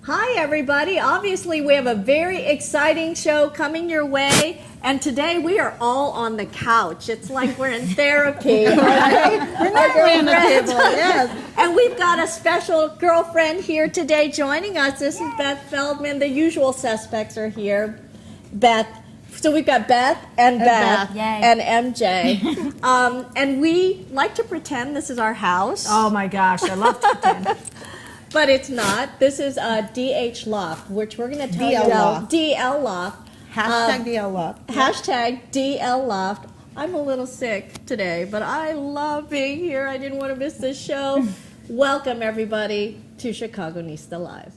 Hi everybody, obviously we have a very exciting show coming your way, and today we are all on the couch. It's like we're in therapy. Right? We're not around the table, yes. And we've got a special girlfriend here today joining us. This is Beth Feldman. The usual suspects are here. Beth. So we've got Beth and Beth and MJ. And we like to pretend this is our house. Oh my gosh, I love to pretend. But it's not. This is DH Loft, which we're going to tell you about. DL Loft. Hashtag DL Loft. Hashtag DL Loft. I'm a little sick today, but I love being here. I didn't want to miss this show. Welcome, everybody, to Chicagonista Live.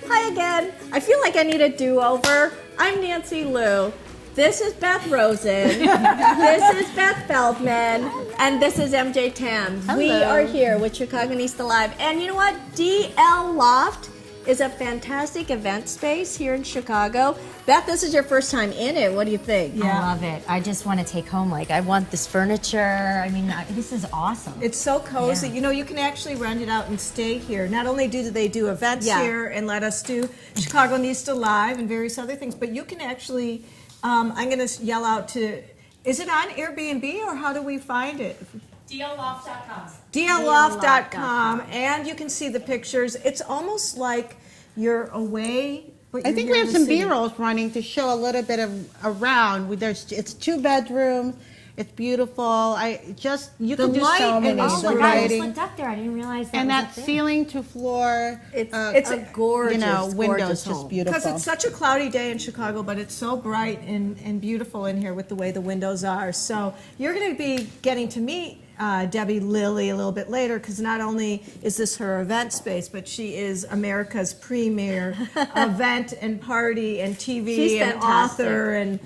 Hi again. I feel like I need a do-over. I'm Nancy Liu. This is Beth Rosen. This is Beth Feldman. And this is MJ Tam. Hello. We are here with Chicagonista Live. And you know what? DL Loft is a fantastic event space here in Chicago. Beth, this is your first time in it. What do you think? Yeah. I love it. I just want to take home, I want this furniture. I mean, this is awesome. It's so cozy. Yeah. You know, you can actually rent it out and stay here. Not only do they do events here and let us do Chicagonista Live and various other things, but you can actually, I'm going to yell out to, is it on Airbnb or how do we find it? DLLoft.com. DLLoft.com, and you can see the pictures. It's almost like you're away. But I think we have some B-rolls running to show a little bit of around. It's 2 bedrooms. It's beautiful. You can do so many. Oh my The God, lighting. it's up there. I didn't realize that. And was that up there. ceiling to floor. It's a gorgeous, windows gorgeous just home. beautiful. Because it's such a cloudy day in Chicago, but it's so bright and beautiful in here with the way the windows are. So you're going to be getting to meet Debbie Lilly a little bit later, because not only is this her event space, but she is America's premier event and party and TV She's and fantastic. author and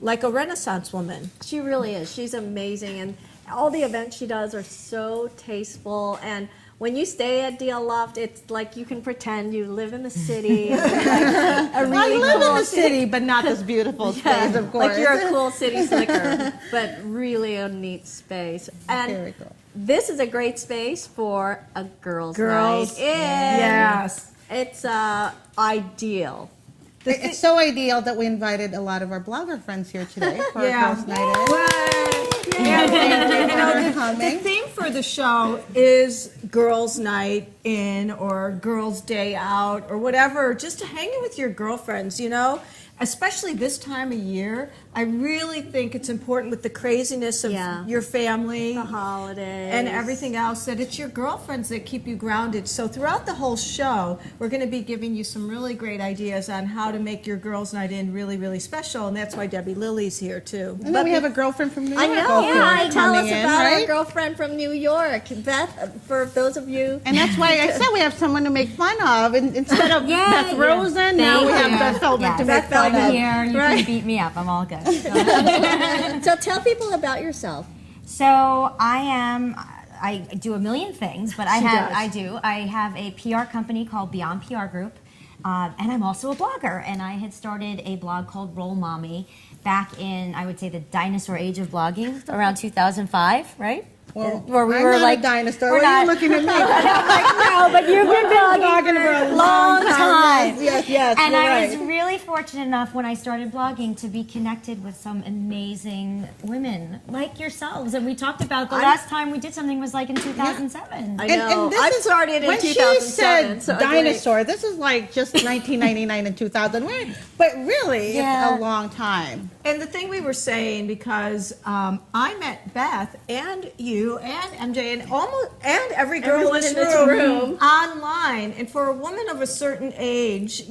like a Renaissance woman. She really is. She's amazing, and all the events she does are so tasteful. And when you stay at DL Loft, it's like you can pretend you live in the city. It's like a really I live cool in the city, but not this beautiful space, of course. Like you're a cool city slicker, but really a neat space. And Very cool. this is a great space for a girls' night in. Yes. It's ideal. It's so ideal that we invited a lot of our blogger friends here today for Yeah. our girls' night in. And, you know, coming. the theme for the show is girls' night in or girls' day out or whatever, just to hang with your girlfriends, you know. especially this time of year, I really think it's important with the craziness of your family, the holidays, and everything else, that it's your girlfriends that keep you grounded. So throughout the whole show, we're going to be giving you some really great ideas on how to make your girls' night in really, really special, and that's why Debbie Lily's here too. And then we have a girlfriend from New York. I know. also Yeah, tell us coming in, about our right? girlfriend from New York, Beth. For those of you, And that's why I said we have someone to make fun of. And instead of Beth Rosen, now we have Beth Feldman to make fun of. Here, you can beat me up. I'm all good. so tell people about yourself. So I do a million things, but I have a PR company called Beyond PR Group, and I'm also a blogger. And I had started a blog called Roll Mommy back in, I would say, the dinosaur age of blogging, around 2005, right? Well, where we I'm were not like a dinosaur. Why are you looking at me? no, but you've been blogging for a long time. Yes, and you're I right. was really fortunate enough when I started blogging to be connected with some amazing women like yourselves. And we talked about the last time we did something was like in 2007. I know. And this I is- started in when 2007. she said so dinosaur, this is like just 1999 and 2000. But really, Yeah. it's a long time. And the thing we were saying, because I met Beth and you and MJ and every girl Everyone in in this this room room. online, and for a woman of a certain age,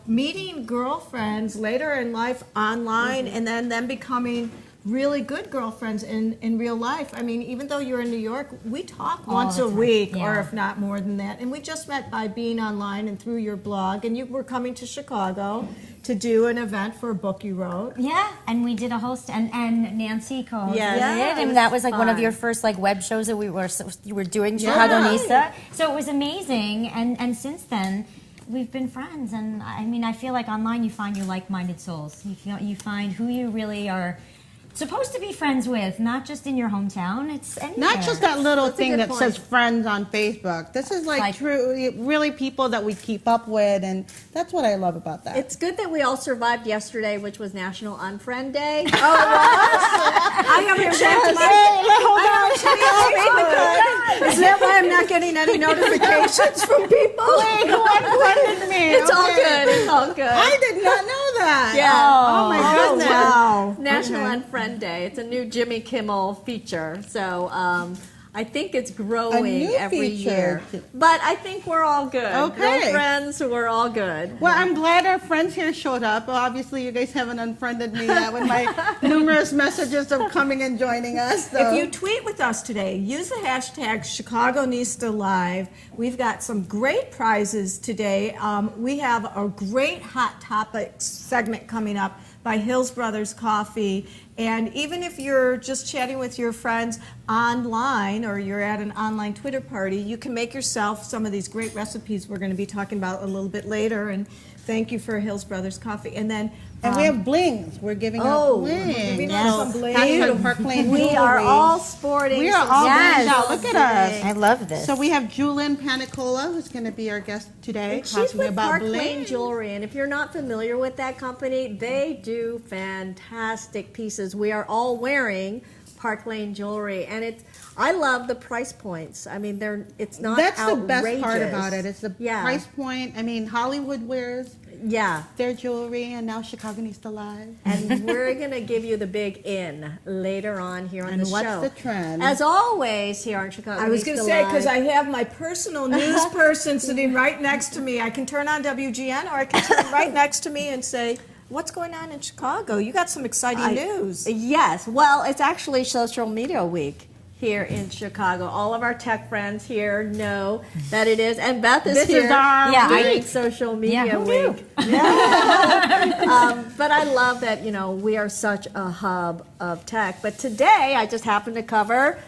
meeting girlfriends later in life online, and then them becoming really good girlfriends in real life. I mean, even though you're in New York, we talk once the a time. week, Yeah. or if not more than that. And we just met by being online and through your blog, and you were coming to Chicago to do an event for a book you wrote. Yeah, and we did a host, and Nancy co-hosted Yes. it, Yeah, it and was that was like one of fun. your first like web shows that you were doing, Chicagonista. So it was amazing, and since then we've been friends. And I mean, I feel like online you find your like-minded souls. You find who you really are supposed to be friends with, not just in your hometown. It's anywhere. Not just that little thing good that point. says friends on Facebook. This is like true, really people that we keep up with, and that's what I love about that. It's good that we all survived yesterday, which was National Unfriend Day. I haven't checked Is that why I'm not getting any notifications from people? Wait, who unfriended me? It's all good. It's all good. I did not know that. Yeah. Oh my goodness. Wow. National Unfriend Day. It's a new Jimmy Kimmel feature. So I think it's growing new every feature. year. But I think we're all good. Okay. Girlfriends, we're all good. Well, I'm glad our friends here showed up. Well, obviously, you guys haven't unfriended me yet with my numerous messages of coming and joining us. So. If you tweet with us today, use the hashtag Chicagonista Live. We've got some great prizes today. We have a great Hot Topics segment coming up by Hills Brothers Coffee. And even if you're just chatting with your friends online, or you're at an online Twitter party, you can make yourself some of these great recipes we're going to be talking about a little bit later. And thank you for Hills Brothers Coffee. And then And we have blings. We're giving out blings. we're giving out some bling. Hashtag Park Lane We are Jewelry. all sporting. We are some all Yes. blinged out. Look at us. I love this. So we have Julian Panicola, who's going to be our guest today, And she's talking with about Park Lane bling. Jewelry, and if you're not familiar with that company, they do fantastic pieces. We are all wearing Park Lane Jewelry, and I love the price points. I mean, it's not That's the outrageous. best part about it. It's the Yeah. price point. I mean, Hollywood wears Yeah. their jewelry, and now Chicagonista Live. And we're going to give you the big in later on here on And the what's show. the trend? As always, here on Chicago. I was going to say, because I have my personal news person sitting right next to me. I can turn on WGN, or I can turn right next to me and say, what's going on in Chicago? You got some exciting news. Yes. Well, it's actually Social Media Week here in Chicago. All of our tech friends here know that it is. And Beth is This here is our during week. Social Media who knew? Week. But I love that, we are such a hub of tech. But today, I just happened to cover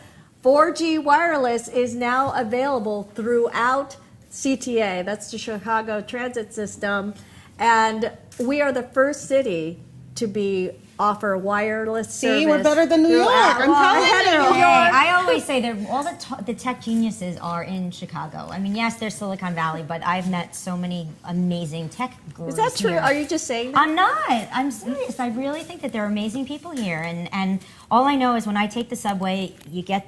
4G wireless is now available throughout CTA. That's the Chicago Transit System. And we are the first city to be offer wireless service. See, we're better than New York. I'm telling you. Hey, I always say that all the tech geniuses are in Chicago. I mean, yes, there's Silicon Valley, but I've met so many amazing tech gurus. Is that true? here. Are you just saying that? I'm not. I'm serious. I really think that there are amazing people here, and all I know is when I take the subway, you can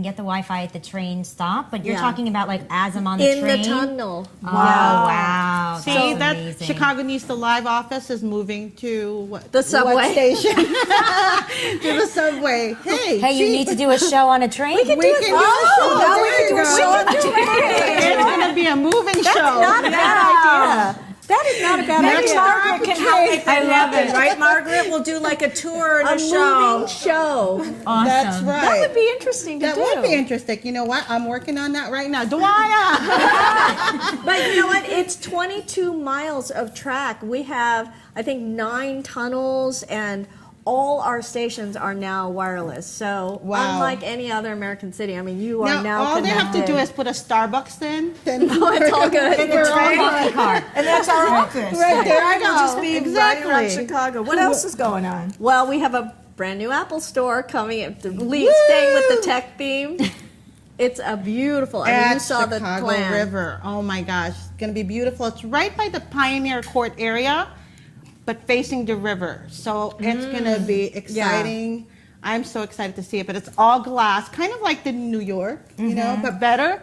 get the Wi-Fi at the train stop, but you're talking about like as I'm on the train. In the tunnel. Oh, wow. See, that amazing. Chicagonista live office is moving to what? The subway. What station? To the subway. Hey, You need to do a show on a train? We can do a show. now we There can do you a go. show on the train. It's going to be a moving show. Not a bad idea. That is not a bad Maybe idea. Margaret can help make that I love happen, it. right, Margaret? We'll do like a tour and a show. Moving show. Awesome. That's right. That would be interesting to That do. would be interesting. You know what? I'm working on that right now. Dwyer! But you know what? It's 22 miles of track. We have, I think, 9 tunnels, and all our stations are now wireless. So Wow. unlike any other American city, I mean, you are Now, now all they have to do connected. is put a Starbucks in. Then Oh, it's all good. we're all Coffee fine. cart. And that's our office. Right there Right, you we'll go. just be Exactly. right around Chicago. What else is going on? Well, we have a brand new Apple store coming. Staying with the tech theme. It's a beautiful. I mean, you At saw Chicago the plan. River. Oh my gosh, it's going to be beautiful. It's right by the Pioneer Court area, but facing the river. So it's going to be exciting. I'm so excited to see it, but it's all glass, kind of like the New York, you know, but better.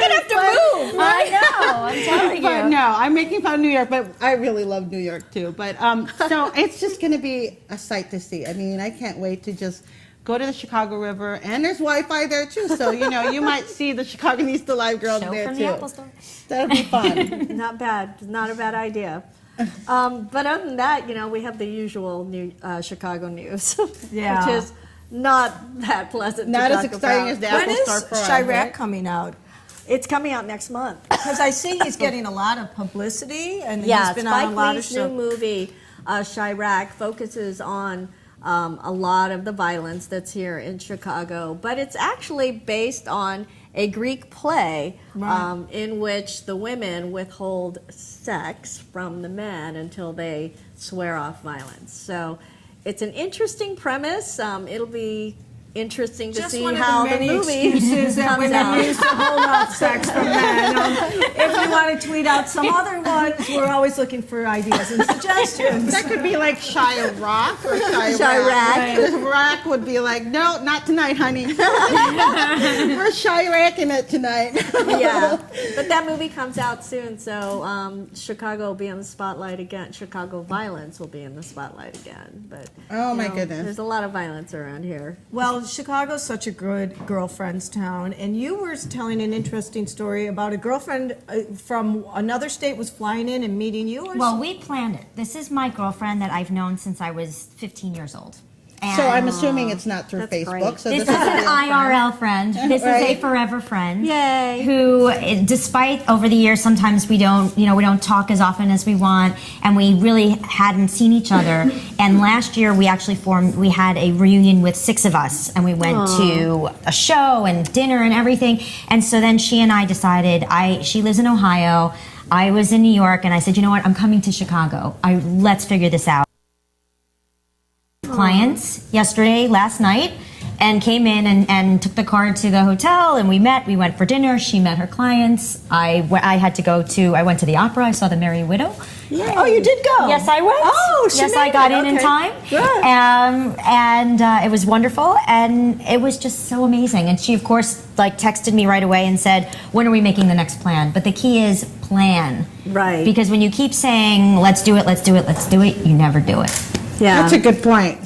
I know. I'm telling But you. no, I'm making fun of New York, but I really love New York too. But so it's just going to be a sight to see. I mean, I can't wait to just go to the Chicago River, and there's Wi-Fi there too. So you know, you might see the Chicagonista Live girls Show there from too. the Apple Store. That'll be fun. Not bad. Not a bad idea. But other than that, you know, we have the usual new Chicago news, Yeah. which is not that pleasant. Not to as talk exciting about. as the When Apple is Store for us, Chirac right? coming out? It's coming out next month. Because I see he's getting a lot of publicity, and Yeah, he's been on a Spike lot of Lee's new shows. movie, Chirac, focuses on a lot of the violence that's here in Chicago, but it's actually based on a Greek play in which the women withhold sex from the men until they swear off violence. So it's an interesting premise. It'll be interesting to Just see one how of the the many movie excuses that comes women out. use to hold off sex from men. If you want to tweet out some other ones, we're always looking for ideas and suggestions. That could be like Chirac or Chirac. Chirac. Because Rack would be like, no, not tonight, honey. We're Chiracing it tonight. Yeah, but that movie comes out soon, so Chicago will be in the spotlight again. Chicago violence will be in the spotlight again. But Oh, my you know, goodness. there's a lot of violence around here. Well, Chicago's such a good girlfriend's town, and you were telling an interesting story about a girlfriend from another state was flying in and meeting you. Or Well, we planned it. This is my girlfriend that I've known since I was 15 years old. And So I'm assuming it's not through That's Facebook. great. So this is a an real friend. IRL friend. This is a Right. forever friend. Yay. Who, despite over the years, sometimes we don't talk as often as we want, and we really hadn't seen each other. And last year we actually we had a reunion with 6 of us, and we went to a show and dinner and everything. And so then she and I decided, she lives in Ohio, I was in New York, and I said, you know what, I'm coming to Chicago. Let's figure this out. Clients last night, and came in and took the car to the hotel, and we went for dinner. She met her clients. I went to the opera. I saw The Merry Widow. Oh, you did go? Yes, I went. Oh, she yes, made I got it. in Okay. time. Good. And it was wonderful, and it was just so amazing. And she, of course, texted me right away and said, "When are we making the next plan?" But the key is plan, Right. Because when you keep saying, "Let's do it, let's do it, let's do it," you never do it. Yeah. That's a good point.